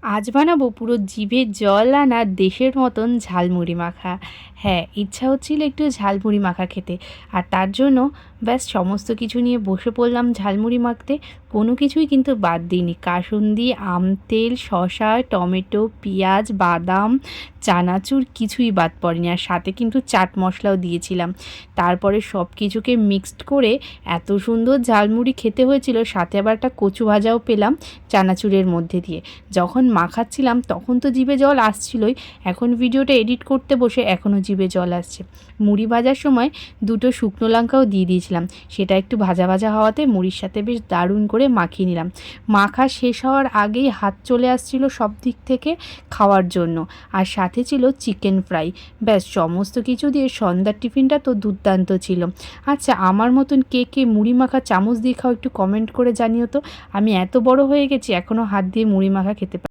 আজ বানাবো পুরো জিভে জল আনা দেশের মতন ঝালমুড়ি মাখা। হ্যাঁ, ইচ্ছা হচ্ছিল একটু ঝালমুড়ি মাখা খেতে। আর তার জন্য ব্যাস সমস্ত কিছু নিয়ে বসে পড়লাম ঝালমুড়ি মাখতে। কোনো কিছুই কিন্তু বাদ দিইনি। কাসুন্দি, আমতেল, শসা, টমেটো, পেঁয়াজ, বাদাম, চানাচুর কিছুই বাদ পড়েনি। আর সাথে কিন্তু চাট মশলাও দিয়েছিলাম। তারপরে সব কিছুকে মিক্সড করে এত সুন্দর ঝালমুড়ি খেতে হয়েছিল। সাথে আবার একটা কচু ভাজাও পেলাম চানাচুরের মধ্যে দিয়ে। যখন মাখাচ্ছিলাম তখন তো জিভে জল আসছিলই, এখন ভিডিওটা এডিট করতে বসে এখনও জিভে জল আসছে। মুড়ি ভাজার সময় দুটো শুকনো লঙ্কাও দিয়ে দিয়েছিলাম, সেটা একটু ভাজা ভাজা হওয়াতে মুড়ির সাথে বেশ দারুণ করে মাখিয়ে নিলাম। মাখা শেষ হওয়ার আগেই হাত চলে আসছিল সব দিক থেকে খাওয়ার জন্য। আর সাথে ছিল চিকেন ফ্রাই। ব্যাস সমস্ত কিছু দিয়ে সন্ধ্যার টিফিনটা তো দুর্দান্ত ছিল। আচ্ছা, আমার মতন কে কে মুড়ি মাখা চামচ দিয়ে খাও একটু কমেন্ট করে জানিও তো। আমি এত বড় হয়ে গেছি এখনও হাত দিয়ে মুড়ি মাখা খেতে পারি।